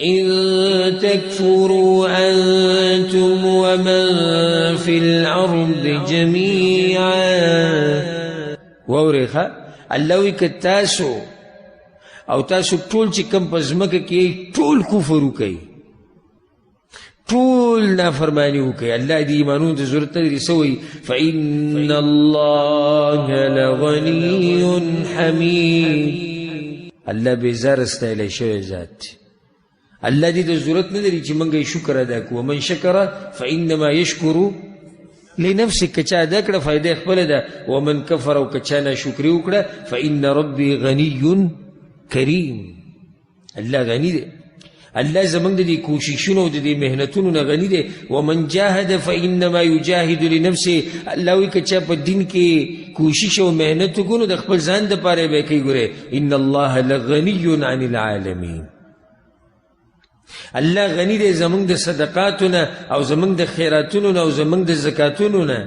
إن تكفروا أنتم ومن في الأرض جميعا. وورخا الله وی که تاسو او تاسو ټول چې کم په ځمکه کې ټول کفر وکئ، ټول نافرمانی وکئ، الله دې ایمانونو ته ضرورت نه لري. سوی فإن الله لغني حمید، الله بېزاره ستایلی شوی ذات دی. الله دې ته ضرورت نه لري چې موږ یې شکر ادا کړو. ومن شکر فإنما یشکر لنفسه، که چا ادا کړه فایده خپله ده. ومن کفر، او که چا ناشکري وکړه فإن ربي غني کریم، الله غني دی. الله زمونږ د دې کوششونو او د دې محنتونو نه غني دی. ومن جاهد فإنما یجاهد لنفسه، الله وایي که چا په دین کې کوشش او محنت وکړو نو د خپل ځان دپاره به یې کوي. ګورې ان الله لغني عن العالمین، الله غني دی زمونږ د صدقاتو نه او زمونږ د خیراتونو نه او زمونږ د زکاتونو نه.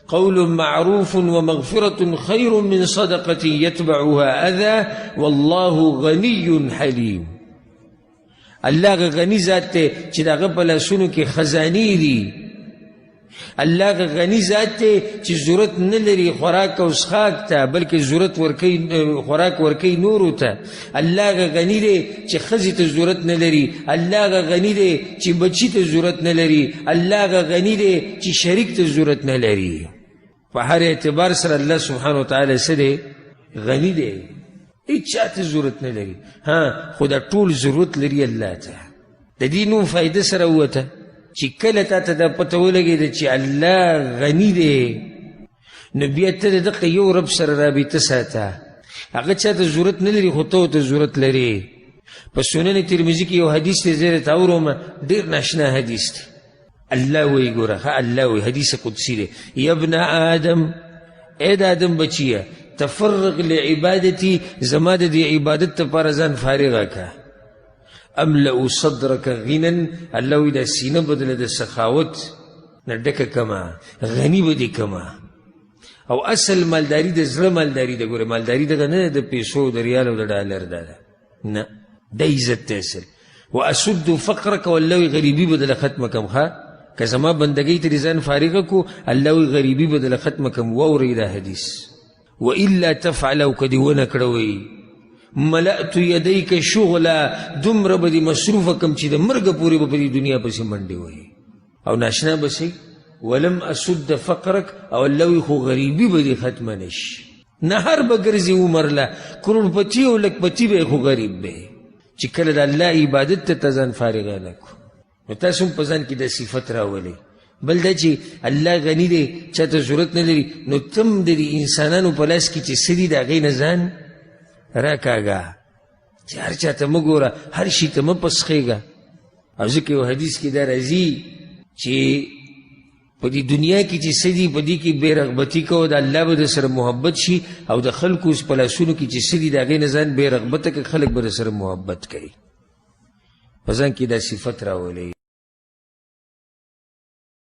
قول معروف ومغفرة خير من صدقة يتبعها أذى والله غني حليم. الله غني ذات ته چې دغه په لاسونو کې خزانې دي. الله غني ذات ته چې ضرورت نه لري خوراک او څښاک ته، بلکې ضرورت ورکوي خوراک ورکوي نورو ته. الله غني دی چې ښځې ته ضرورت نه لري. الله غني دی چې بچي ته ضرورت نه لري. الله غني دی چې شریک ته ضرورت نه لري. په هر اعتبار سره الله سبحانه وتعالی څه دی؟ غني دی، هیڅ چا ته ضرورت نه لري. خو دا ټول ضرورت لري الله ته. د دې نوم فایده سره ووته چې کله تا ته دا پته ولګېده چې الله غني دی، نو بیا ته د دغه یو رب سره رابطه ساته. هغه چا ته ضرورت نه لري خو ته ورته ضرورت لري. په سنن ترمذي کې یو حدیث دی، زه درته اورم، ډېر ناشنا حدیث دی. الله وی ګوره، الله وی، حدیث قدسی دی، یا ابن آدم، اے د آدم بچیه، تفرغ لعبادتی، زما د دې عبادت لپاره ځان فارغه که. املأ صدرک غنا، الله وی دا سینه بدله د سخاوت نه ډکه کما، غني به دې کما. او اصل مالداري د زړه مالداري ده. ګوره مالداري دغه نه د پیسو د ریال او د ډالر ده، نه، د عزت ته اصل. واسد فقرک، والله وی غریبي به دله ختمه کم. که زما بندګۍ ته ځان فارغه کو، الله وی غریبي به دله ختمه کم. واورئ دا حدیث. وإلا تفعل، او که دې ونه کړه وی ملأت یدیک شغلا، دومره به دې مصروفه کم چې د مرګه پورې به په دې دنیا پسې منډې وهي او ناشنا به شي. ولم اسد فقرک، او الله وی خو غریبي به دې ختمه نشي. نهر به ګرځي عمر له کروڑپتی او لکپتی به خو غریب به، چې کله د الله عبادت ته ځان فارغه نه کو. نو تاسو هم په ځان کې د صفت راولئ. بل دا چې الله غني دی، چا ته ضرورت نه لري، نو تم د انسانانو په لاس کې چې څه دي د هغې نه ځان راکاږه، چې هر چا ته مه ګوره، هر شي ته مه پسخېږه. او ځکه یو حدیث کې دا راځي چې په دې دنیا کې چې څه دي په دې کې بې رغبتي کوه، د الله به در سره محبت شي. او د خلکو په لاسونو کې چې څه دي د هغې نه ځان بې رغبته که خلک به در سره محبت کوي. په ځان کې دا صفت راولئ.